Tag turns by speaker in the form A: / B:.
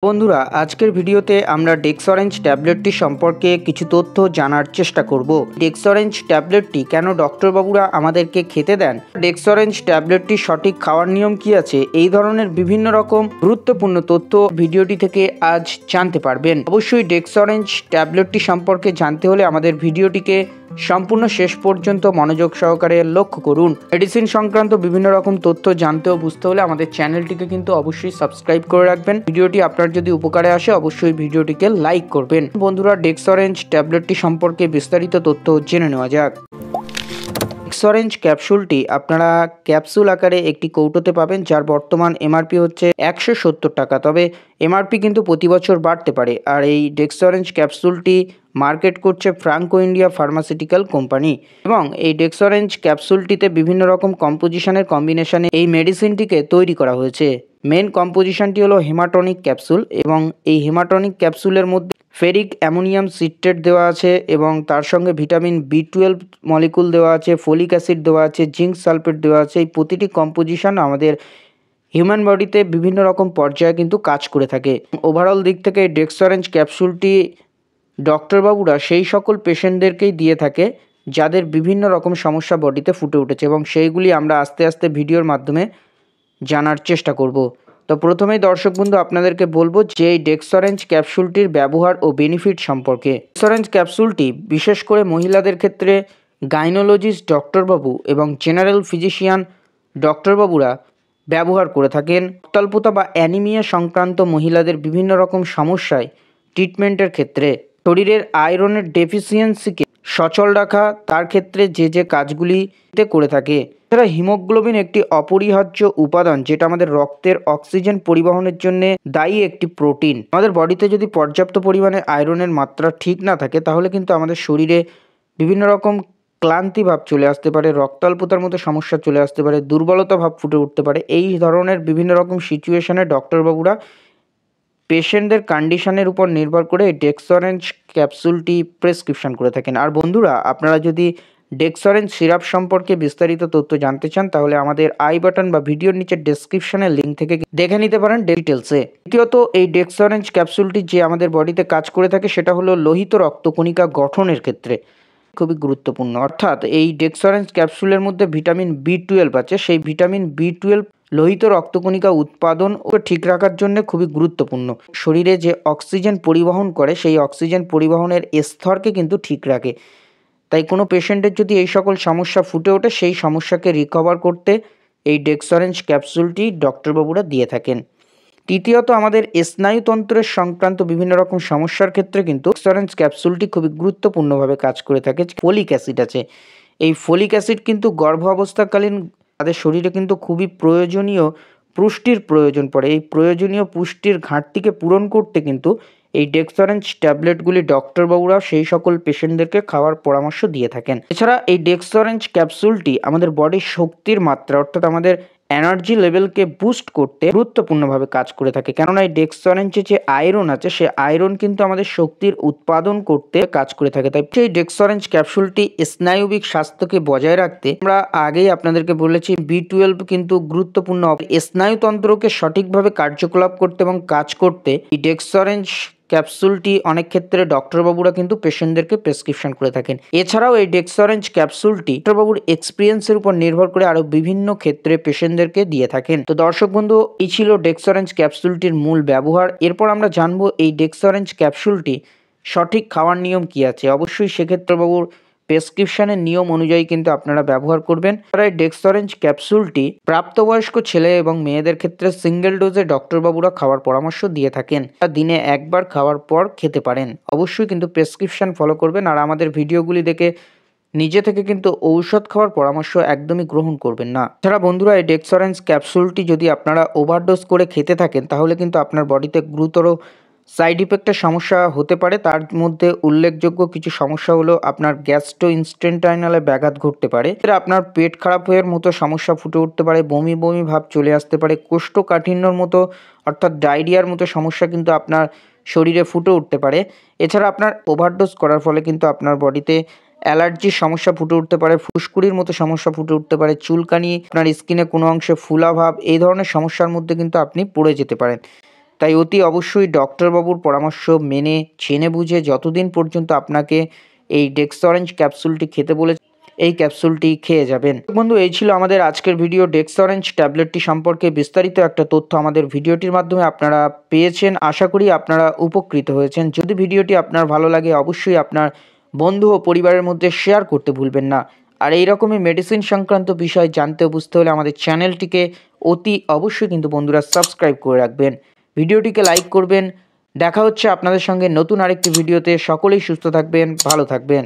A: বন্ধুরা, আজকের ভিডিওতে আমরা ডেক্সঅরেঞ্জ ট্যাবলেটটি সম্পর্কে কিছু তথ্য জানার চেষ্টা করব। ডেক্সঅরেঞ্জ ট্যাবলেটটি কেন ডক্টরবাবুরা আমাদেরকে খেতে দেন, ডেক্সঅরেঞ্জ ট্যাবলেটটি সঠিক খাওয়ার নিয়ম কি আছে, এই ধরনের বিভিন্ন রকম গুরুত্বপূর্ণ তথ্য ভিডিওটি থেকে আজ জানতে পারবেন। অবশ্যই ডেক্সঅরেঞ্জ ট্যাবলেটটি সম্পর্কে জানতে হলে আমাদের ভিডিওটিকে সম্পূর্ণ শেষ পর্যন্ত মনোযোগ সহকারে লক্ষ্য করুন। মেডিসিন সংক্রান্ত বিভিন্ন রকম তথ্য জানতে ও বুঝতে হলে আমাদের চ্যানেলটিকে কিন্তু অবশ্যই সাবস্ক্রাইব করে রাখবেন। ভিডিওটি আপনার যদি উপকারে আসে অবশ্যই ভিডিওটিকে লাইক করবেন। বন্ধুরা, ডেক্সঅরেঞ্জ ট্যাবলেটটি সম্পর্কে বিস্তারিত তথ্য জেনে নেওয়া যাক। ডেক্সঅরেঞ্জ ক্যাপসুলটি আপনারা ক্যাপসুল আকারে একটি কৌটোতে পাবেন, যার বর্তমান এমআরপি হচ্ছে 170 টাকা। তবে এমআরপি কিন্তু প্রতি বছর বাড়তে পারে। আর এই ডেক্সঅরেঞ্জ ক্যাপসুলটি মার্কেট করছে ফ্রাঙ্কো ইন্ডিয়া ফার্মাসিউটিক্যাল কোম্পানি, এবং এই ডেক্সঅরেঞ্জ ক্যাপসুলটিতে বিভিন্ন রকম কম্পোজিশনের কম্বিনেশনে এই মেডিসিনটিকে তৈরি করা হয়েছে। মেন কম্পোজিশনটি হলো হেমাটনিক ক্যাপসুল, এবং এই হেমাটনিক ক্যাপসুলের মধ্যে ফেরিক অ্যামোনিয়াম সিট্রেট দেওয়া আছে, এবং তার সঙ্গে ভিটামিন B12 মলিকুল দেওয়া আছে, ফলিক অ্যাসিড দেওয়া আছে, জিঙ্ক সালফেট দেওয়া আছে। এই প্রতিটি কম্পোজিশন আমাদের হিউম্যান বডিতে বিভিন্ন রকম পর্যায়ে কিন্তু কাজ করে থাকে। ওভারঅল দিক থেকে ডেক্সঅরেঞ্জ ক্যাপসুলটি ডক্টরবাবুরা সেই সকল পেশেন্টদেরকেই দিয়ে থাকে যাদের বিভিন্ন রকম সমস্যা বডিতে ফুটে উঠেছে, এবং সেইগুলি আমরা আস্তে আস্তে ভিডিওর মাধ্যমে জানার চেষ্টা করব। তো প্রথমেই দর্শক বন্ধু আপনাদেরকে বলবো যে এই ডেক্সঅরেঞ্জ ক্যাপসুলটির ব্যবহার ও বেনিফিট সম্পর্কে। ডেক্সঅরেঞ্জ ক্যাপসুলটি বিশেষ করে মহিলাদের ক্ষেত্রে গাইনোলজিস্ট ডক্টরবাবু এবং জেনারেল ফিজিশিয়ান ডক্টরবাবুরা ব্যবহার করে থাকেন। রক্তাল্পতা বা অ্যানিমিয়া সংক্রান্ত মহিলাদের বিভিন্ন রকম সমস্যায় ট্রিটমেন্টের ক্ষেত্রে শরীরের আয়রনের ডেফিসিয়েন্সিকে সচল রাখা, তার ক্ষেত্রে যে কাজগুলিতে করে থাকে। এছাড়া হিমোগ্লোবিন একটি অপরিহার্য উপাদান, যেটা আমাদের রক্তের অক্সিজেন পরিবহনের জন্য দায়ী একটি প্রোটিন। আমাদের বডিতে যদি পর্যাপ্ত পরিমাণে আয়রনের মাত্রা ঠিক না থাকে, তাহলে কিন্তু আমাদের শরীরে বিভিন্ন রকম ক্লান্তি ভাব চলে আসতে পারে, রক্তাল্পতার মতো সমস্যা চলে আসতে পারে, দুর্বলতা ভাব ফুটে উঠতে পারে। এই ধরনের বিভিন্ন রকম সিচুয়েশনে ডক্টরবাবুরা পেশেন্টদের কন্ডিশনের উপর নির্ভর করে ডেক্সঅরেঞ্জ ক্যাপসুলটি প্রেসক্রিপশন করে থাকেন। আর বন্ধুরা, আপনারা যদি ডেক্সঅরেঞ্জ সিরাপ সম্পর্কে বিস্তারিত তথ্য জানতে চান, তাহলে আমাদের আই বাটন বা ভিডিওর নিচে ডেসক্রিপশনের লিঙ্ক থেকে দেখে নিতে পারেন ডিটেলসে। দ্বিতীয়ত, এই ডেক্সঅরেঞ্জ ক্যাপসুলটি যে আমাদের বডিতে কাজ করে থাকে সেটা হলো লোহিত রক্তকণিকা গঠনের ক্ষেত্রে খুবই গুরুত্বপূর্ণ। অর্থাৎ এই ডেক্সঅরেঞ্জ ক্যাপসুলের মধ্যে ভিটামিন B12 আছে। সেই ভিটামিন B12 লোহিত রক্তকণিকা উৎপাদন ও ঠিক রাখার জন্য খুবই গুরুত্বপূর্ণ। শরীরে যে অক্সিজেন পরিবহন করে, সেই অক্সিজেন পরিবহনের স্তরকে কিন্তু ঠিক রাখে। তাই কোনো পেশেন্টের যদি এই সকল সমস্যা ফুটে ওঠে, সেই সমস্যাকে রিকভার করতে এই ডেক্সঅরেঞ্জ ক্যাপসুলটি ডক্টরবাবুরা দিয়ে থাকেন। তৃতীয়ত, আমাদের স্নায়ুতন্ত্রের সংক্রান্ত বিভিন্ন রকম সমস্যার ক্ষেত্রে কিন্তু ডেক্সঅরেঞ্জ ক্যাপসুলটি খুবই গুরুত্বপূর্ণভাবে কাজ করে থাকে। ফলিক অ্যাসিড আছে। এই ফলিক অ্যাসিড কিন্তু গর্ভ অবস্থাকালীন তাদের শরীরে কিন্তু খুবই প্রয়োজনীয় পুষ্টির প্রয়োজন পড়ে। এই প্রয়োজনীয় পুষ্টির ঘাটতিকে পূরণ করতে কিন্তু এই ডেক্সঅরেঞ্জ ট্যাবলেটগুলি ডক্টরবাবুরা সেই সকল পেশেন্টদেরকে খাওয়ার পরামর্শ দিয়ে থাকেন। এছাড়া এই ডেক্সঅরেঞ্জ ক্যাপসুলটি আমাদের বডির শক্তির মাত্রা, অর্থাৎ আমাদের এনার্জি লেভেলকে বুস্ট করতে গুরুত্বপূর্ণভাবে কাজ করে থাকে। কেননা এই ডেক্সঅরেঞ্জে যে আয়রন আছে, সে আয়রন কিন্তু আমাদের শক্তির উৎপাদন করতে কাজ করে থাকে। তাই সেই ডেক্সঅরেঞ্জ ক্যাপসুলটি স্নায়ুবিক স্বাস্থ্যকে বজায় রাখতে, আমরা আগেই আপনাদেরকে বলেছি, B12 কিন্তু গুরুত্বপূর্ণ। স্নায়ুতন্ত্রকে সঠিকভাবে কার্যকলাপ করতে এবং কাজ করতে এই ডেক্সঅরেঞ্জ ক্যাপসুলটি অনেক ক্ষেত্রে ডক্টরবাবুরা কিন্তু পেশেন্টদেরকে প্রেসক্রিপশন করে থাকেন। এছাড়াও এই ডেক্সঅরেঞ্জ ক্যাপসুলটি ডক্টরবাবুর এক্সপিরিয়েন্সের উপর নির্ভর করে আরও বিভিন্ন ক্ষেত্রে পেশেন্টদেরকে দিয়ে থাকেন। তো দর্শক বন্ধু, এই ছিল ডেক্সঅরেঞ্জ ক্যাপসুলটির মূল ব্যবহার। এরপর আমরা জানবো এই ডেক্সঅরেঞ্জ ক্যাপসুলটি সঠিক খাওয়ার নিয়ম কি আছে। অবশ্যই সেক্ষেত্রে বাবুর প্রেসক্রিপশনের নিয়ম অনুযায়ী কিন্তু আপনারা ব্যবহার করবেন। এই ডেক্সঅরেঞ্জ ক্যাপসুলটি প্রাপ্তবয়স্ক ছেলে এবং মেয়েদের ক্ষেত্রে সিঙ্গেল ডোজে ডক্টরবাবুরা খাওয়ার পরামর্শ দিয়ে থাকেন। দিনে একবার খাওয়ার পর খেতে পারেন। অবশ্যই কিন্তু প্রেসক্রিপশন ফলো করবেন, আর আমাদের ভিডিওগুলি দেখে নিজে থেকে কিন্তু ঔষধ খাওয়ার পরামর্শ একদমই গ্রহণ করবেন না। এছাড়া বন্ধুরা, এই ডেক্সঅরেঞ্জ ক্যাপসুলটি যদি আপনারা ওভারডোজ করে খেতে থাকেন, তাহলে কিন্তু আপনার বডিতে গুরুতর সাইড ইফেক্টের সমস্যা হতে পারে। তার মধ্যে উল্লেখযোগ্য কিছু সমস্যা হলো আপনার গ্যাস্ট্রোইন্টেস্টাইনালে ব্যাঘাত ঘটতে পারে, আপনার পেট খারাপ হওয়ার মতো সমস্যা ফুটে উঠতে পারে, বমি বমি ভাব চলে আসতে পারে, কোষ্ঠকাঠিন্যর মতো অর্থাৎ ডায়রিয়ার মতো সমস্যা কিন্তু আপনার শরীরে ফুটে উঠতে পারে। এছাড়া আপনার ওভারডোজ করার ফলে কিন্তু আপনার বডিতে অ্যালার্জির সমস্যা ফুটে উঠতে পারে, ফুসকুড়ির মতো সমস্যা ফুটে উঠতে পারে, চুলকানি, আপনার স্কিনে কোনো অংশে ফুলা ভাব, এই ধরনের সমস্যার মধ্যে কিন্তু আপনি পড়ে যেতে পারেন। তাই অতি অবশ্যই ডক্টরবাবুর পরামর্শ মেনে জেনে বুঝে যতদিন পর্যন্ত আপনাকে এই ডেক্সঅরেঞ্জ ক্যাপসুলটি খেতে বলেছে এই ক্যাপসুলটি খেয়ে যাবেন। বন্ধু, এই ছিল আমাদের আজকের ভিডিও। ডেক্সঅরেঞ্জ ট্যাবলেটটি সম্পর্কে বিস্তারিত একটা তথ্য আমাদের ভিডিওটির মাধ্যমে আপনারা পেয়েছেন। আশা করি আপনারা উপকৃত হয়েছেন। যদি ভিডিওটি আপনার ভালো লাগে অবশ্যই আপনার বন্ধু ও পরিবারের মধ্যে শেয়ার করতে ভুলবেন না। আর এই রকমই মেডিসিন সংক্রান্ত বিষয় জানতে ও বুঝতে হলে আমাদের চ্যানেলটিকে অতি অবশ্যই কিন্তু বন্ধুরা সাবস্ক্রাইব করে রাখবেন, ভিডিওটিকে লাইক করবেন। দেখা হচ্ছে আপনাদের সঙ্গে নতুন আরেকটি ভিডিওতে। সকলেই সুস্থ থাকবেন, ভালো থাকবেন।